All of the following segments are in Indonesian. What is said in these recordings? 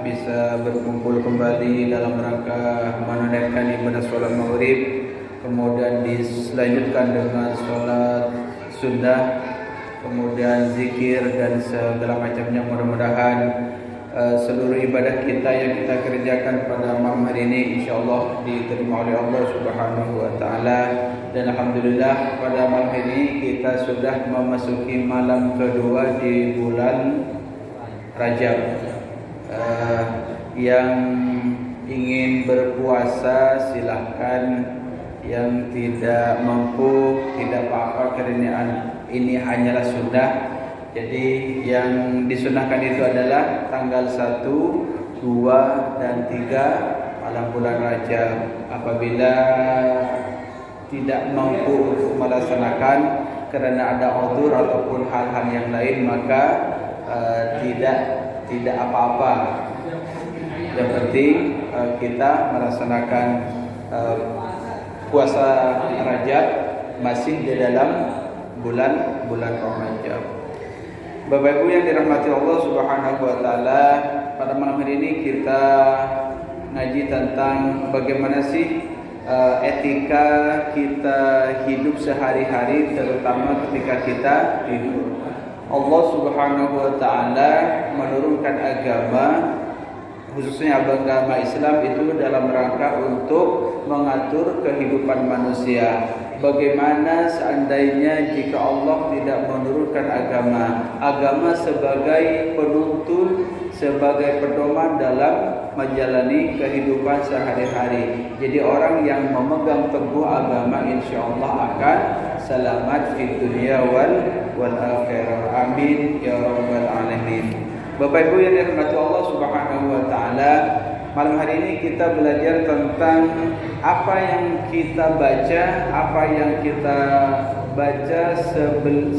bisa berkumpul kembali dalam rangka menunaikan ibadah sholat maghrib, kemudian dilanjutkan dengan sholat sunnah, kemudian zikir dan segala macamnya. Mudah-mudahan seluruh ibadah kita yang kita kerjakan pada malam hari ini insyaallah diterima oleh Allah Subhanahu wa taala. Dan alhamdulillah pada malam ini kita sudah memasuki malam kedua di bulan Rajab. Yang ingin berpuasa silahkan, yang tidak mampu tidak apa-apa karena ini hanyalah sunnah. Jadi yang disunahkan itu adalah tanggal 1, 2, dan 3 malam bulan Rajab. Apabila tidak mampu untuk melaksanakan karena ada udzur ataupun hal-hal yang lain, maka tidak apa-apa. Yang penting kita melaksanakan puasa Rajab masih di dalam bulan Rajab. Bapak Ibu yang dirahmati Allah Subhanahu wa taala, pada malam hari ini kita ngaji tentang bagaimana sih etika kita hidup sehari-hari, terutama ketika kita tidur. Allah Subhanahu wa taala menurunkan agama, khususnya agama Islam, itu dalam rangka untuk mengatur kehidupan manusia. Bagaimana seandainya jika Allah tidak menurunkan agama sebagai penuntun, sebagai pedoman dalam menjalani kehidupan sehari-hari. Jadi orang yang memegang teguh agama insyaallah akan selamat di dunia wal akhirah. Amin ya rabbal alamin. Bapak Ibu yang dirahmati Allah Subhanahu wa taala, malam hari ini kita belajar tentang apa yang kita baca, apa yang kita baca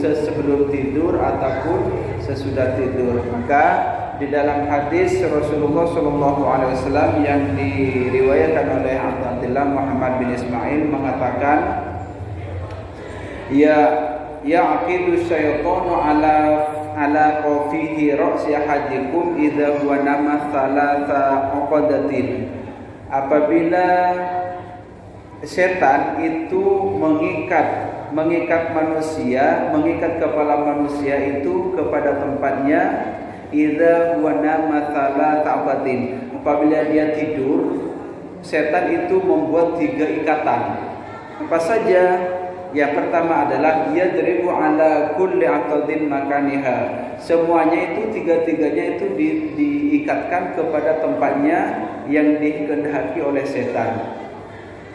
sebelum tidur ataupun sesudah tidur. Maka di dalam hadis Rasulullah SAW yang diriwayatkan oleh Abdullah Muhammad bin Ismail mengatakan, ya'qidu syaitanu ala qafihi ra'si ahadikum idza huwa nama thalatha uqadatin. Apabila setan itu mengikat manusia, mengikat kepala manusia itu kepada tempatnya, idza huwa nama thalatha uqadatin. Apabila dia tidur, setan itu membuat 3 ikatan. Apa saja? Yang pertama adalah yadribu ala kulli aqdin makaniha. Semuanya itu, tiga-tiganya itu diikatkan kepada tempatnya yang dikehendaki oleh setan.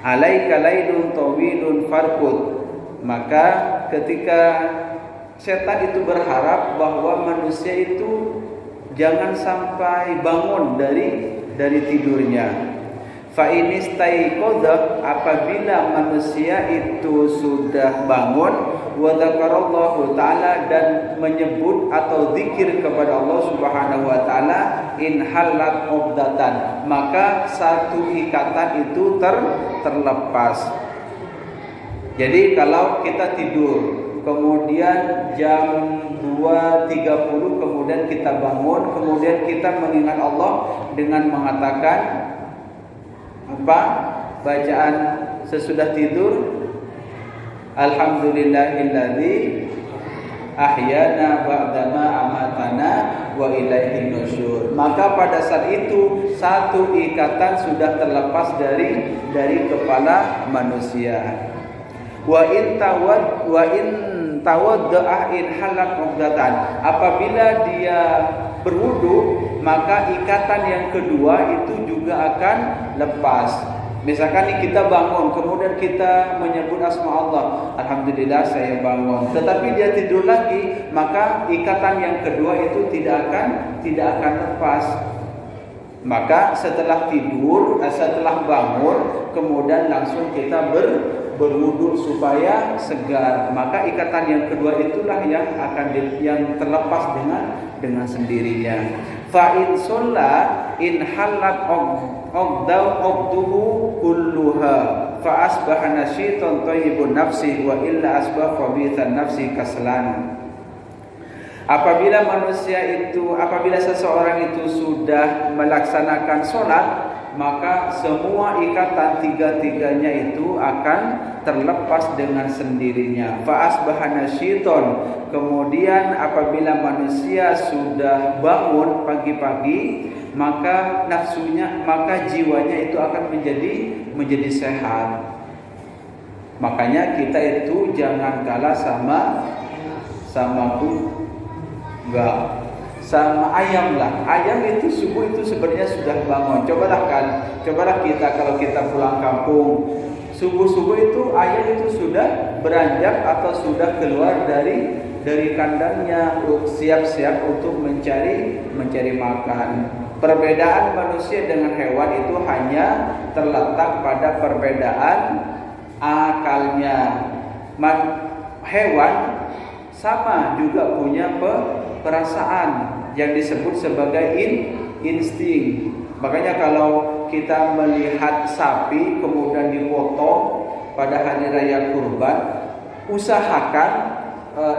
Alaika lailun tawilun farqud. Maka ketika setan itu berharap bahwa manusia itu jangan sampai bangun dari tidurnya. Fa inistaiqadha, apabila manusia itu sudah bangun, wa dzakarallahu taala, dan menyebut atau zikir kepada Allah Subhanahu wa taala, in halat uqdatan, maka satu ikatan itu terlepas. Jadi kalau kita tidur, kemudian jam 2.30 kemudian kita bangun, kemudian kita mengingat Allah dengan mengatakan apa? Bacaan sesudah tidur, alhamdulillahilladzi ahyana ba'dama amatana wa ilaihin nusyur. Maka pada saat itu satu ikatan sudah terlepas dari kepala manusia. Wa in tawadda'a in halaq uqdatan. Apabila dia berwudu, maka ikatan yang kedua itu juga akan lepas. Misalkan nih kita bangun, kemudian kita menyebut asma Allah, alhamdulillah saya bangun, tetapi dia tidur lagi, maka ikatan yang kedua itu tidak akan lepas. Maka setelah tidur, setelah bangun, kemudian langsung kita berwudu supaya segar. Maka ikatan yang kedua itulah yang terlepas dengan sendirinya. Fa in shalla in halat uqduhu kulluha fa asbaha nasyitan thayyibun nafsi wa illa asbaha khabithan nafsi kaslan. Apabila seseorang itu sudah melaksanakan sholat, maka semua ikatan tiga-tiganya itu akan terlepas dengan sendirinya. Fa'asbahana syaiton. Kemudian apabila manusia sudah bangun pagi-pagi, maka jiwanya itu akan menjadi sehat. Makanya kita itu jangan kalah sama ayam lah. Ayam itu subuh itu sebenarnya sudah bangun. Cobalah kita kalau kita pulang kampung, subuh itu ayam itu sudah beranjak atau sudah keluar dari kandangnya, siap-siap untuk mencari makan. Perbedaan manusia dengan hewan itu hanya terletak pada perbedaan akalnya. Hewan sama juga punya perasaan yang disebut sebagai insting. Makanya kalau kita melihat sapi kemudian dipotong pada hari raya kurban, usahakan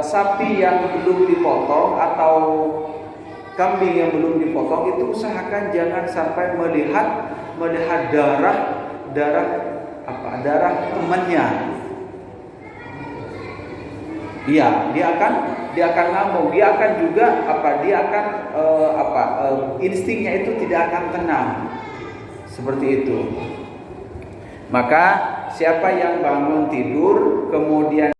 sapi yang belum dipotong atau kambing yang belum dipotong itu usahakan jangan sampai melihat darah temannya. Iya, dia akan ngamuk, dia akan juga instingnya itu tidak akan tenang. Seperti itu. Maka siapa yang bangun tidur kemudian